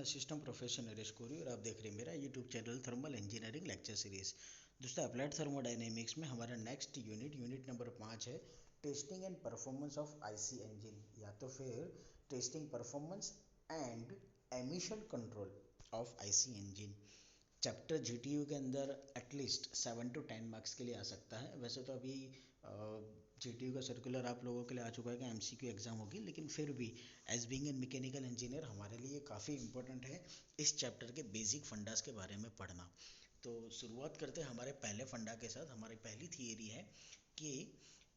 Assistant professor Naresh कोरी और आप देख रहे हैं मेरा YouTube channel thermal engineering lecture series. दोस्तों अप्लाइड थर्मोडायनेमिक्स में हमारा नेक्स्ट यूनिट नंबर 5 है testing and performance of IC engine, या तो फिर testing performance and emission control of IC engine. Chapter GTU के अंदर एटलीस्ट 7 to 10 मार्क्स के लिए आ सकता है। वैसे तो अभी जीटीयू का सर्कुलर आप लोगों के लिए आ चुका है कि एमसीक्यू एग्जाम होगी, लेकिन फिर भी as being an mechanical engineer हमारे लिए काफ़ी इंपॉर्टेंट है इस चैप्टर के बेसिक फंडास के बारे में पढ़ना। तो शुरुआत करते हैं हमारे पहले फंडा के साथ। हमारी पहली थियरी है कि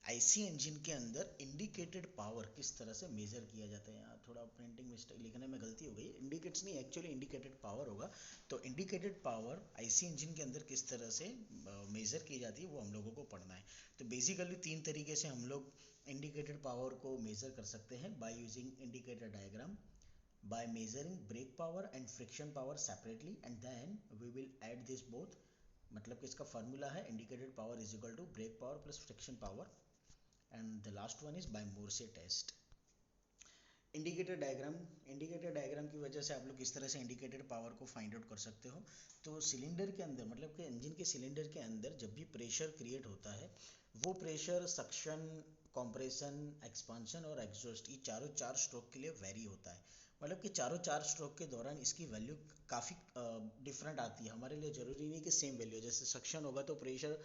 आईसी इंजन के अंदर इंडिकेटेड पावर किस तरह से मेजर किया जाता है। यहाँ थोड़ा प्रिंटिंग मिस्टेक लिखने में गलती हो गई, इंडिकेट्स नहीं एक्चुअली इंडिकेटेड पावर होगा। तो इंडिकेटेड पावर आईसी इंजन के अंदर किस तरह से मेजर की जाती है वो हम लोगों को पढ़ना है। तो बेसिकली 3 तरीके से हम लोग इंडिकेटेड पावर को मेजर कर सकते हैं, by using indicator diagram, by measuring brake power and friction power separately, and then we will add this both। मतलब कि इसका फार्मूला है indicated power is equal to brake power plus friction power, and the last one is by Morse test. Indicator diagram की वजह से आप लोग किस तरह से इंडिकेटेड पावर को फाइंड आउट कर सकते हो। तो सिलेंडर के अंदर, मतलब कि इंजन के सिलेंडर के अंदर जब भी प्रेशर क्रिएट होता है, वो प्रेशर सक्शन, कॉम्प्रेशन, एक्सपांशन और एग्जॉस्ट, ये चार स्ट्रोक के लिए वेरी होता है। मतलब कि चार स्ट्रोक के दौरान इसकी वैल्यू काफ़ी डिफरेंट आती है। हमारे लिए ज़रूरी नहीं कि सेम वैल्यू, जैसे सक्शन होगा तो प्रेशर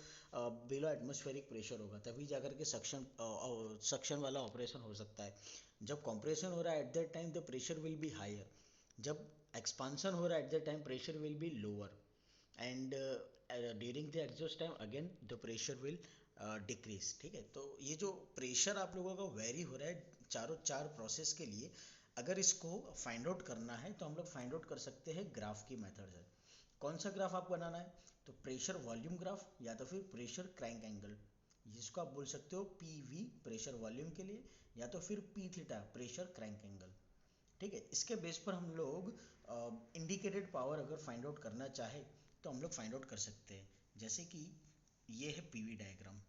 बिलो एटमॉस्फेरिक प्रेशर होगा, तभी जाकर के सक्शन वाला ऑपरेशन हो सकता है। जब कॉम्प्रेशन हो रहा है at that time the pressure will be higher, जब एक्सपांसन हो रहा है at that time pressure will be lower, and during the exhaust time again the pressure will decrease. ठीक है, तो ये जो प्रेशर आप लोगों का वेरी हो रहा है चार प्रोसेस के लिए, अगर इसको फाइंड आउट करना है तो हम लोग फाइंड आउट कर सकते हैं ग्राफ की मेथड से। कौन सा ग्राफ आपको बनाना है? तो प्रेशर वॉल्यूम ग्राफ, या तो फिर प्रेशर क्रैंक एंगल, जिसको आप बोल सकते हो पीवी प्रेशर वॉल्यूम के लिए, या तो फिर P theta pressure crank angle. ठीक है, इसके बेस पर हम लोग इंडिकेटेड पावर अगर फाइंड आउट करना चाहे तो हम लोग फाइंड आउट कर सकते हैं। जैसे कि ये है पीवी डायग्राम।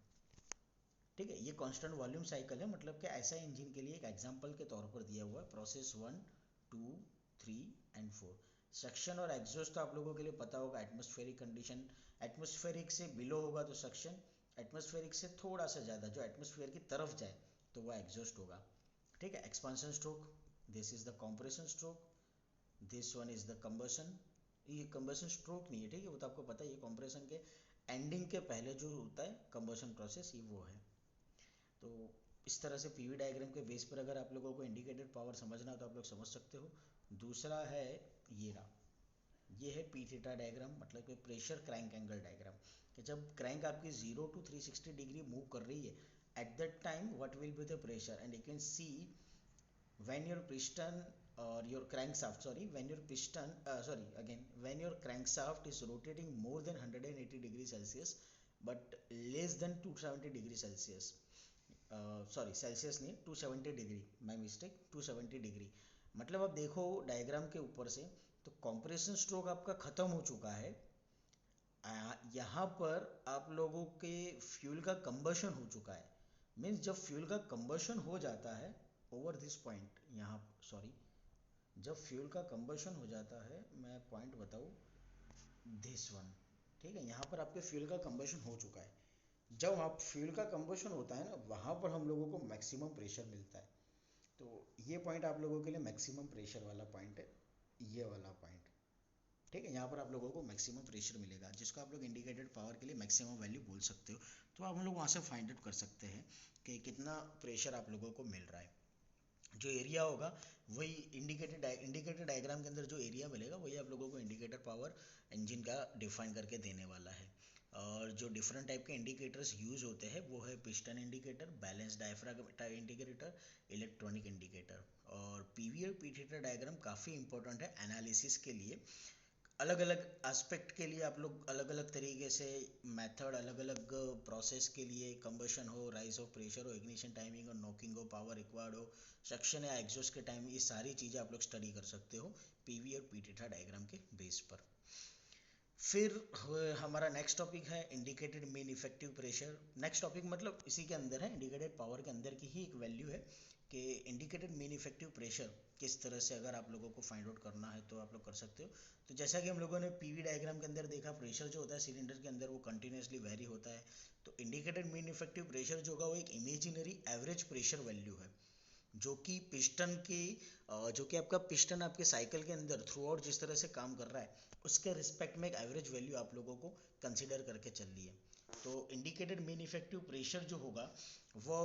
ठीक है, ये कांस्टेंट वॉल्यूम साइकिल है, मतलब कि ऐसा इंजन के लिए एक एग्जांपल के तौर पर दिया हुआ है। Process 1, 2, 3 and 4। सक्शन और एग्जॉस्ट तो आप लोगों के लिए पता होगा, एटमॉस्फेरिक कंडीशन, एटमॉस्फेरिक से बिलो होगा तो सक्शन, एटमॉस्फेरिक से थोड़ा सा ज़्यादा जो एटमॉस्फेयर की तरफ जाए तो वह एग्जॉस्ट होगा। ठीक है, expansion stroke, this is the compression stroke, this one is the combustion. ये कंबशन स्ट्रोक नहीं है, ठीक है, वो तो आपको पता है, ये कॉम्प्रेशन के एंडिंग के पहले जो होता है कंबशन प्रोसेस, ये वो है। तो इस तरह से पीवी डायग्राम के बेस पर अगर आप लोगों को इंडिकेटेड पावर समझना तो आप लोग समझ सकते हो। दूसरा है ये रहा, ये है पी थीटा डायग्राम, मतलब कि प्रेशर क्रैंक एंगल डायग्राम, कि जब क्रैंक आपकी 0 to 360 डिग्री मूव कर रही है, at that time what will be the pressure, and you can C when your piston or your crankshaft, when your crankshaft is rotating more than 180 degrees Celsius but less than 270 degrees Celsius, Celsius नहीं 270 degree, my mistake, 270 degree. मतलब अब देखो diagram के ऊपर से, तो compression stroke आपका ख़त्म हो चुका है। यहाँ पर आप लोगों के फ्यूल का कंबशन हो चुका है। मीन्स जब फ्यूल का कंबशन हो जाता है ओवर दिस पॉइंट, यहाँ सॉरी, जब फ्यूल का कंबशन हो जाता है, मैं पॉइंट बताऊँ, दिस वन। ठीक है, यहाँ पर आपके फ्यूल का कंबशन हो चुका है। जब आप फ्यूल का कंबशन होता है ना, वहाँ पर हम लोगों को मैक्सिमम प्रेशर मिलता है। तो ये पॉइंट आप लोगों के लिए मैक्सिमम प्रेशर वाला पॉइंट है, ये वाला पॉइंट। ठीक है, यहाँ पर आप लोगों को मैक्सिमम प्रेशर मिलेगा, जिसको आप लोग इंडिकेटेड पावर के लिए मैक्सिमम वैल्यू बोल सकते हो। तो आप हम लोग वहाँ से फाइंड आउट कर सकते हैं कि कितना प्रेशर आप लोगों को मिल रहा है। जो एरिया होगा वही इंडिकेटर डायग्राम के अंदर जो एरिया मिलेगा वही आप लोगों को इंडिकेटर पावर इंजन का डिफाइन करके देने वाला है। और जो डिफरेंट टाइप के इंडिकेटर्स यूज होते हैं वो है piston indicator, balance diaphragm indicator, electronic indicator. और पीवी और पी थीटा डायग्राम काफ़ी इंपॉर्टेंट है एनालिसिस के लिए। अलग अलग एस्पेक्ट के लिए आप लोग अलग अलग तरीके से मेथड, अलग अलग प्रोसेस के लिए, कंबशन हो, राइज ऑफ प्रेशर हो, इग्निशन टाइमिंग हो, नॉकिंग हो, पावर रिक्वायर्ड हो, सक्शन या एग्जॉस्ट के टाइम, ये सारी चीज़ें आप लोग स्टडी कर सकते हो पीवी और पी थीटा डायग्राम के बेस पर। फिर हमारा नेक्स्ट टॉपिक है indicated mean effective pressure. Next topic मतलब इसी के अंदर है, इंडिकेटेड पावर के अंदर की ही एक वैल्यू है कि इंडिकेटेड मीन इफेक्टिव प्रेशर किस तरह से अगर आप लोगों को फाइंड आउट करना है तो आप लोग कर सकते हो। तो जैसा कि हम लोगों ने पीवी डायग्राम के अंदर देखा, प्रेशर जो होता है सिलेंडर के अंदर वो कंटिन्यूसली वेरी होता है। तो इंडिकेटेड मीन इफेक्टिव प्रेशर जो होगा वो एक इमेजिनरी एवरेज प्रेशर वैल्यू है, जो कि पिस्टन की जो कि आपका पिस्टन आपके साइकिल के अंदर थ्रू आउट जिस तरह से काम कर रहा है उसके रिस्पेक्ट में एक एवरेज वैल्यू आप लोगों को कंसिडर करके चलनी है। तो इंडिकेटेड मीन इफेक्टिव प्रेशर जो होगा वो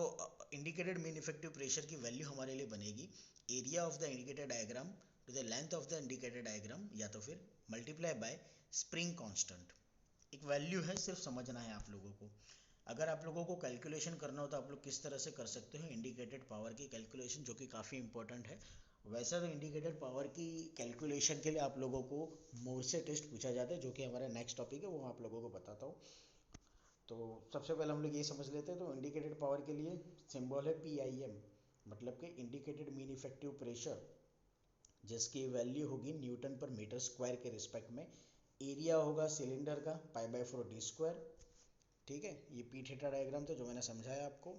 इंडिकेटेड मीन इफेक्टिव प्रेशर की वैल्यू हमारे लिए बनेगी area of the indicated diagram to the length of the indicated diagram, या तो फिर मल्टीप्लाई बाय स्प्रिंग कांस्टेंट। एक वैल्यू है, सिर्फ समझना है आप लोगों को। अगर आप लोगों को कैलकुलेशन करना हो तो आप लोग किस तरह से कर सकते हो इंडिकेटेड पावर की कैलकुलेशन, जो कि काफ़ी इंपॉर्टेंट है। वैसे तो इंडिकेटेड पावर की कैलकुलेशन के लिए आप लोगों को मोर्से टेस्ट पूछा जाता है, जो कि हमारा नेक्स्ट टॉपिक है, वो मैं आप लोगों को बताता हूँ। तो सबसे पहले हम लोग ये समझ लेते हैं, तो इंडिकेटेड पावर के लिए सिंबल है PIM, मतलब कि इंडिकेटेड मीन इफेक्टिव प्रेशर, जिसकी वैल्यू होगी न्यूटन पर मीटर स्क्वायर के रिस्पेक्ट में। एरिया होगा सिलेंडर का π/4d²। ठीक है, ये पी थीटा डायग्राम था जो मैंने समझाया आपको।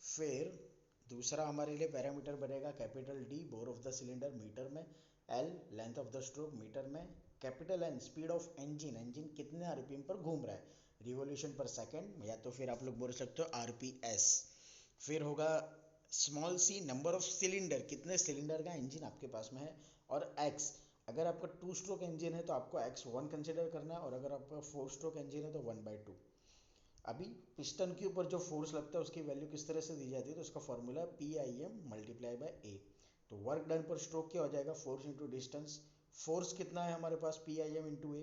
फिर दूसरा हमारे लिए पैरामीटर बनेगा capital D, bore of the cylinder metre में, L length of the stroke metre में, capital N speed of engine, engine कितने आरपीएम पर घूम रहा है रिवॉल्यूशन पर सेकंड, या तो फिर आप लोग बोल सकते हो RPS। फिर होगा small c number of cylinder, कितने सिलेंडर का इंजन आपके पास में है, और x अगर आपका 2 स्ट्रोक इंजन है तो आपको x1 कंसिडर करना है, और अगर आपका 4 स्ट्रोक इंजन है तो 1/2। अभी पिस्टन के ऊपर जो फोर्स लगता है उसकी वैल्यू किस तरह से दी जाती है, तो उसका formula PIM multiply by A। तो वर्क डन पर स्ट्रोक क्या हो जाएगा, फोर्स इंटू डिस्टेंस। फोर्स कितना है हमारे पास PIM इंटू A,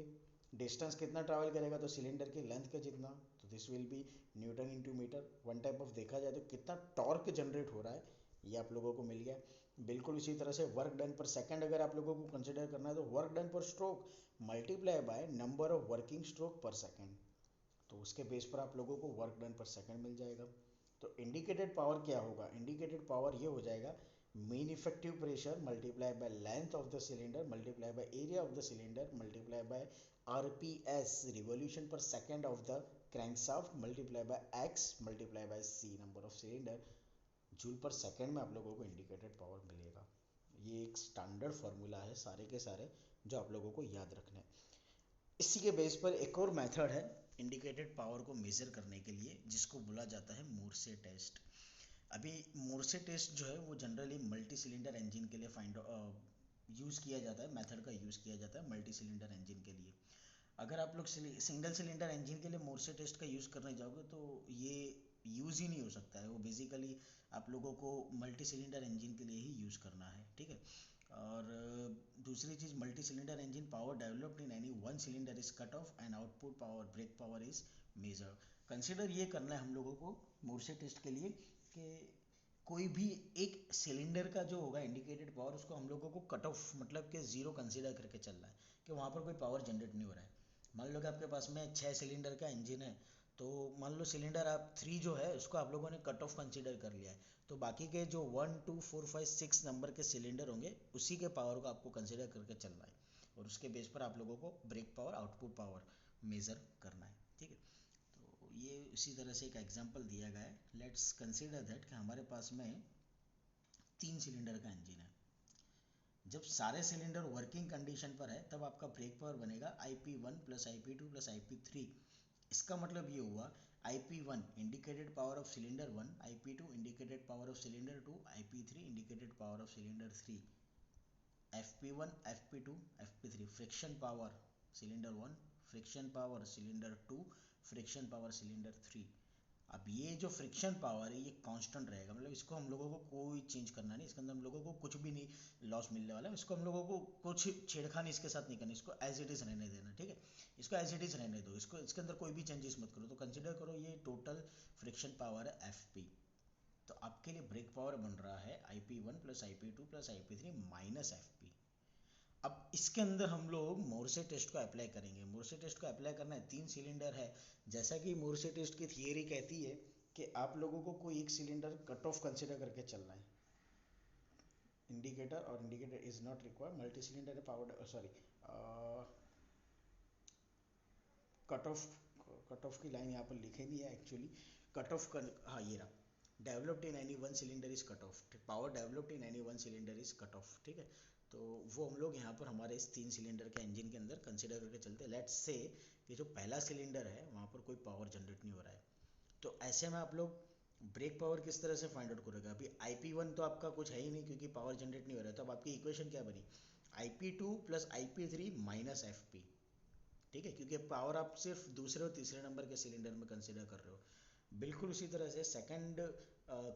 डिस्टेंस कितना ट्रैवल करेगा तो सिलेंडर की लेंथ का जितना, तो this will be newton into metre. One type of देखा जाए तो कितना टॉर्क जनरेट हो रहा है ये आप लोगों को मिल गया। बिल्कुल इसी तरह से वर्क डन पर सेकंड अगर आप लोगों को कंसिडर करना है तो वर्क डन पर stroke multiply by number of working stroke पर सेकंड, तो उसके बेस पर आप लोगों को वर्क डन पर सेकंड मिल जाएगा। तो इंडिकेटेड पावर क्या होगा, इंडिकेटेड पावर ये हो जाएगा mean effective pressure multiply by length of the cylinder multiply by area of the cylinder multiply by RPS revolution per second of the crankshaft multiply by x multiply by c number of cylinder, joule per second में आप लोगों को indicated power मिलेगा। ये एक standard formula है सारे के सारे जो आप लोगों को याद रखना है। इसी के बेस पर एक और मेथड है इंडिकेटेड पावर को मेजर करने के लिए, जिसको बोला जाता है मोर्से टेस्ट। अभी मोर्से टेस्ट जो है वो जनरली मल्टी सिलेंडर इंजन के लिए यूज़ किया जाता है, मेथड का यूज़ किया जाता है मल्टी सिलेंडर इंजन के लिए। अगर आप लोग सिंगल सिलेंडर इंजन के लिए मोर्से टेस्ट का यूज़ करने जाओगे तो ये यूज़ ही नहीं हो सकता है, वो बेसिकली आप लोगों को मल्टी सिलेंडर इंजन के लिए ही यूज़ करना है। ठीक है, और दूसरी चीज़, multi cylinder engine power developed in any one cylinder is cut off and output power brake power is measured. Consider ये करना है हम लोगों को मोर्से टेस्ट के लिए कि कोई भी एक सिलेंडर का जो होगा इंडिकेटेड पावर उसको हम लोगों को कट ऑफ मतलब कि ज़ीरो कंसिडर करके चलना है कि वहाँ पर कोई पावर जनरेट नहीं हो रहा है। मान लो कि आपके पास में 6 सिलेंडर का इंजन है, तो मान लो सिलेंडर आप 3 जो है उसको आप लोगों ने कट ऑफ कंसिडर कर लिया है, तो बाकी के जो 1 2 4 5 6 नंबर के सिलेंडर होंगे उसी के पावर को आपको कंसिडर करके चलना है, और उसके बेस पर आप लोगों को brake power output power measure करना है। ठीक है, तो ये इसी तरह से एक एग्जांपल दिया गया है। लेट्स कंसिडर दैट कि हमारे पास में 3 सिलेंडर का इंजन है। जब सारे सिलेंडर वर्किंग कंडीशन पर है तब आपका ब्रेक पावर बनेगा IP1 plus IP2 plus IP3। इसका मतलब ये हुआ IP1 indicated power of cylinder 1, IP2 indicated power of cylinder 2, IP3 indicated power of cylinder 3। FP1 FP2 FP3 friction power cylinder 1, friction power cylinder 2, friction power cylinder 3। अब ये जो friction power है ये constant रहेगा, मतलब इसको हम लोगों को कोई चेंज करना नहीं, इसके अंदर हम लोगों को कुछ भी नहीं लॉस मिलने वाला है, इसको हम लोगों को कुछ छेड़खानी इसके साथ नहीं करनी, इसको एज इट इज़ रहने देना। ठीक है, इसको एज इट इज़ रहने दो, इसको इसके अंदर कोई भी चेंजेस मत करो। तो कंसिडर करो ये टोटल फ्रिक्शन पावर है FP, तो आपके लिए ब्रेक पावर बन रहा है IP1 plus IP2 plus IP3 minus FP। अब इसके अंदर हम लोग मोर्से टेस्ट को अप्लाई करेंगे। मोर्से टेस्ट को अप्लाई करना है, 3 सिलेंडर है, जैसा कि मोर्से टेस्ट की थियरी कहती है कि आप लोगों को कोई एक सिलेंडर कट ऑफ कंसिडर करके चलना है। इंडिकेटर और indicator is not required, multi cylinder power sorry cut off की लाइन यहाँ पर लिखे नहीं है एक्चुअली। कट ऑफ कर, हाँ ये रहा, developed in any one cylinder is cut of, power developed in any one cylinder is cut of, ठीक है। तो वो हम लोग यहाँ पर हमारे इस 3 सिलेंडर के इंजन के अंदर कंसिडर करके चलते हैं। लेट्स से कि जो पहला सिलेंडर है वहाँ पर कोई पावर जनरेट नहीं हो रहा है, तो ऐसे में आप लोग ब्रेक पावर किस तरह से फाइंड आउट करोगे। अभी IP1 तो आपका कुछ है ही नहीं क्योंकि पावर जनरेट नहीं हो रहा है, तो अब आपकी इक्वेशन क्या बनी, IP2 plus IP3 minus FP, ठीक है, क्योंकि पावर आप सिर्फ दूसरे और तीसरे नंबर के सिलेंडर में कंसिडर कर रहे हो। बिल्कुल उसी तरह से सेकंड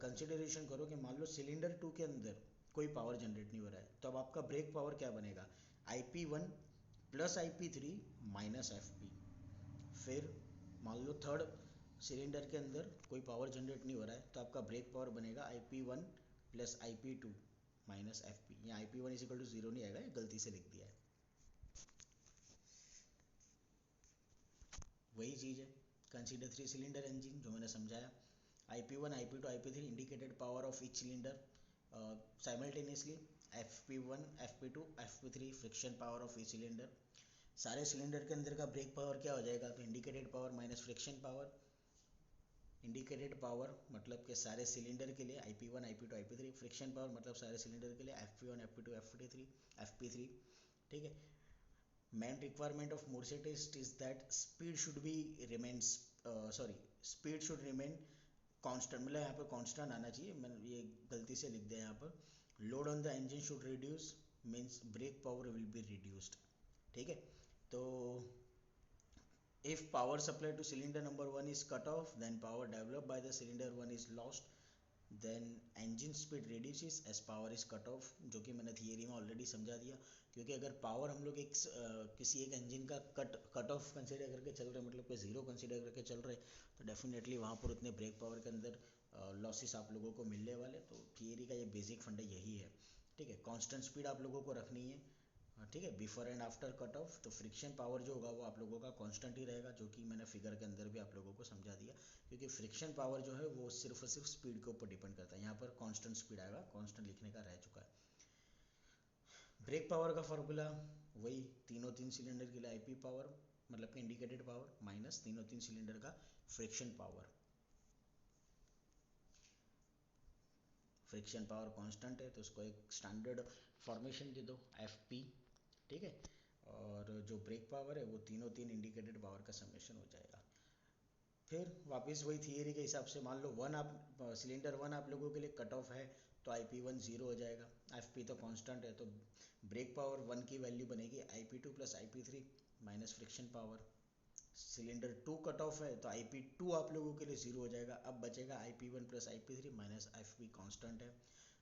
कंसिडरेशन करो कि मान लो सिलेंडर 2 के अंदर कोई पावर जनरेट नहीं हो रहा है, तो अब आपका ब्रेक पावर क्या बनेगा, IP1 plus IP3 minus FP। फिर मान लो थर्ड सिलेंडर के अंदर कोई पावर जनरेट नहीं हो रहा है, तो आपका ब्रेक पावर बनेगा IP1 plus IP2 minus FP। यहाँ IP1 इज इक्वल टू 0 नहीं आएगा, ये गलती से लिख दिया है। वही चीज़ है, कंसीडर 3 सिलेंडर इंजन जो मैंने समझाया। IP1 IP2 IP3 indicated power of each cylinder simultaneously, FP1 FP2 FP3 friction power of each cylinder. सारे सिलेंडर के अंदर का ब्रेक पावर क्या हो जाएगा, तो indicated power minus friction power. Indicated power मतलब कि सारे सिलेंडर के लिए IP1 IP2 IP3, friction power मतलब सारे सिलेंडर के लिए FP1 FP2 FP3, ठीक है। main requirement of Morse test is that speed should be remains speed should remain constant, मतलब यहाँ पर constant आना चाहिए, मैंने ये गलती से लिख दिया यहाँ पर। load on the engine should reduce means brake power will be reduced, ठीक है। तो if power supply to cylinder number 1 is cut off, then power developed by the cylinder 1 is lost, then engine speed reduces as power is cut off, जो कि मैंने theory में already समझा दिया। क्योंकि अगर पावर हम लोग किसी एक इंजन का कट ऑफ कंसिडर करके चल रहे हैं, मतलब कि 0 कंसिडर करके चल रहे हैं, तो डेफिनेटली वहाँ पर उतने ब्रेक पावर के अंदर लॉसेस आप लोगों को मिलने वाले। तो थियरी का ये बेसिक फंडा यही है, ठीक है। कांस्टेंट स्पीड आप लोगों को रखनी है, ठीक है, before and after cut off. तो फ्रिक्शन पावर जो होगा वो आप लोगों का कांस्टेंट ही रहेगा, जो कि मैंने फिगर के अंदर भी आप लोगों को समझा दिया। क्योंकि फ्रिक्शन पावर जो है वो सिर्फ और सिर्फ स्पीड के ऊपर डिपेंड करता है, यहाँ पर कांस्टेंट स्पीड आएगा, कांस्टेंट लिखने का रह चुका है। ब्रेक पावर का फॉर्मूला वही, तीन सिलेंडर के लिए IP पावर मतलब कि इंडिकेटेड पावर माइनस तीन सिलेंडर का friction power. Friction power constant है तो उसको एक स्टैंडर्ड फॉर्मेशन दे दो FP, ठीक है। और जो ब्रेक पावर है वो तीन इंडिकेटेड पावर का समेशन हो जाएगा। फिर वापस वही थियरी के हिसाब से मान लो सिलेंडर 1 आप लोगों के लिए कट ऑफ है, तो IP1 0 हो जाएगा, FP तो कांस्टेंट है, तो ब्रेक पावर 1 की वैल्यू बनेगी IP2 plus IP3 minus friction power. Cylinder 2 cut off है तो IP2 आप लोगों के लिए 0 हो जाएगा, अब बचेगा IP1 plus IP3 minus FP constant है।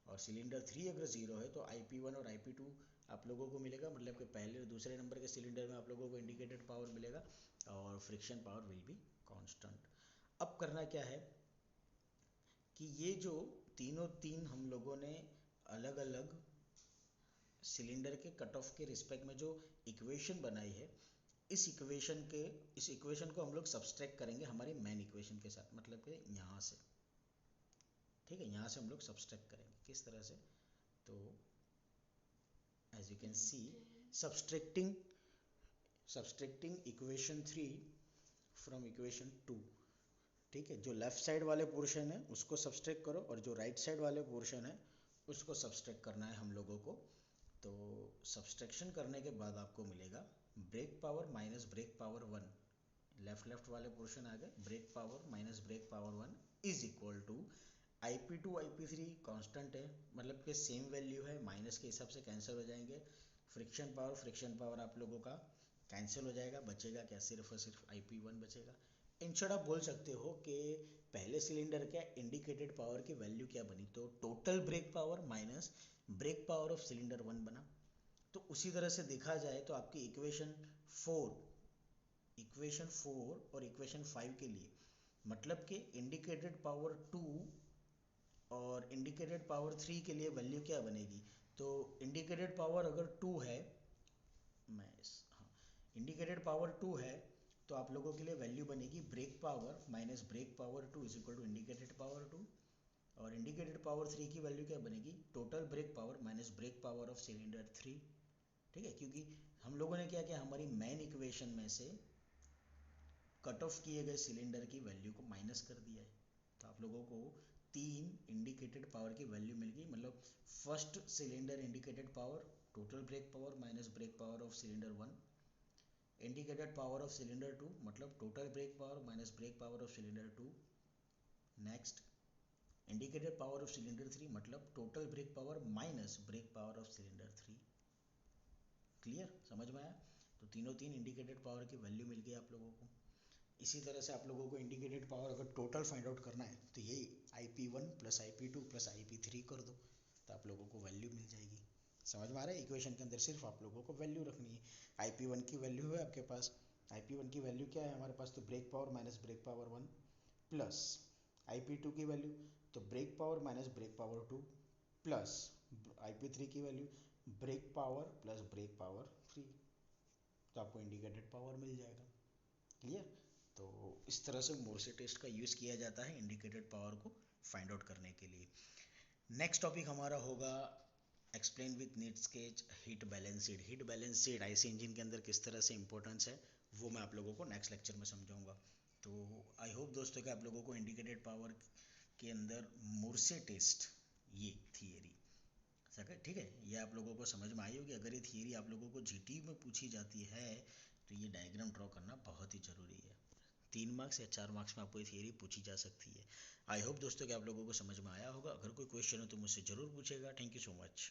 और सिलेंडर 3 अगर 0 है तो IP1 और IP2 आप लोगों को मिलेगा, मतलब कि पहले और दूसरे नंबर के सिलेंडर में आप लोगों को इंडिकेटेड पावर मिलेगा और friction power will be constant. अब करना क्या है कि ये जो तीन हम लोगों ने अलग अलग सिलेंडर के कट ऑफ के रिस्पेक्ट में जो इक्वेशन बनाई है, इस इक्वेशन को हम लोग सब्सट्रैक्ट करेंगे हमारी मेन इक्वेशन के साथ, मतलब कि यहाँ से, ठीक है। यहाँ से हम लोग सब्सट्रैक्ट करेंगे किस तरह से, तो as you can see subtracting equation 3 from equation 2, ठीक है। जो लेफ्ट साइड वाले पोर्शन है उसको सब्सट्रैक्ट करो और जो राइट साइड वाले पोर्शन है उसको सब्सट्रैक्ट करना है हम लोगों को। तो सब्सट्रैक्शन करने के बाद आपको मिलेगा brake power minus brake power 1, left वाले पोर्शन आ गए, brake power minus brake power 1 is equal to IP2 IP3 constant है, मतलब कि सेम वैल्यू है, माइनस के हिसाब से कैंसिल हो जाएंगे। फ्रिक्शन पावर आप लोगों का कैंसिल हो जाएगा, बचेगा क्या, सिर्फ और सिर्फ IP1 बचेगा। इन शॉर्ट आप बोल सकते हो कि पहले सिलेंडर के इंडिकेटेड पावर की वैल्यू क्या बनी, तो total brake power minus brake power of cylinder 1 बना। तो उसी तरह से देखा जाए तो आपकी इक्वेशन 4 और इक्वेशन 5 के लिए मतलब कि इंडिकेटेड पावर 2 और इंडिकेटेड पावर 3 के लिए वैल्यू क्या बनेगी, तो इंडिकेटेड पावर अगर 2 है, इंडिकेटेड पावर 2 है तो आप लोगों के लिए वैल्यू बनेगी brake power minus brake power 2 is equal to indicated power 2। और इंडिकेटेड पावर 3 की वैल्यू क्या बनेगी, total brake power minus brake power of cylinder 3, ठीक है। क्योंकि हम लोगों ने क्या किया, हमारी मेन इक्वेशन में से कट ऑफ किए गए सिलेंडर की वैल्यू को माइनस कर दिया है। तो आप लोगों को 3 इंडिकेटेड पावर की वैल्यू मिल गई। मतलब first cylinder indicated power total brake power minus brake power of cylinder 1, indicated power of cylinder 2 मतलब total brake power minus brake power of cylinder 2। Next indicated power of cylinder 3 मतलब total brake power minus brake power of cylinder 3। Clear, समझ में आया? तो तीन indicated power की value मिल गई आप लोगों को। इसी तरह से आप लोगों को इंडिकेटेड पावर अगर टोटल फाइंड आउट करना है तो यही IP1 plus IP2 plus IP3 कर दो, तो आप लोगों को वैल्यू मिल जाएगी। समझ में आ रहा है? इक्वेशन के अंदर सिर्फ आप लोगों को वैल्यू रखनी है। IP1 की वैल्यू है आपके पास, IP1 की वैल्यू क्या है हमारे पास, तो brake power minus brake power 1 plus IP2 की वैल्यू तो brake power minus brake power 2 plus IP3 की value brake power plus brake power 3, तो आपको इंडिकेटेड पावर मिल जाएगा। क्लियर? तो इस तरह से मोर्से टेस्ट का यूज़ किया जाता है इंडिकेटेड पावर को फाइंड आउट करने के लिए। नेक्स्ट टॉपिक हमारा होगा explain with NEET sketch heat balanced. Heat balanced IC engine के अंदर किस तरह से इंपॉर्टेंस है वो मैं आप लोगों को नेक्स्ट लेक्चर में समझाऊंगा। तो आई होप दोस्तों कि आप लोगों को इंडिकेटेड पावर के अंदर मोर्से टेस्ट ये थियरी ठीक है, ये आप लोगों को समझ में आई होगी। अगर ये थियरी आप लोगों को जीटी में पूछी जाती है तो ये डायग्राम ड्रॉ करना बहुत ही ज़रूरी है। 3 मार्क्स या 4 मार्क्स में आपको ये थियरी पूछी जा सकती है। आई होप दोस्तों कि आप लोगों को समझ में आया होगा। अगर कोई क्वेश्चन हो तो मुझसे ज़रूर पूछेगा। Thank you so much.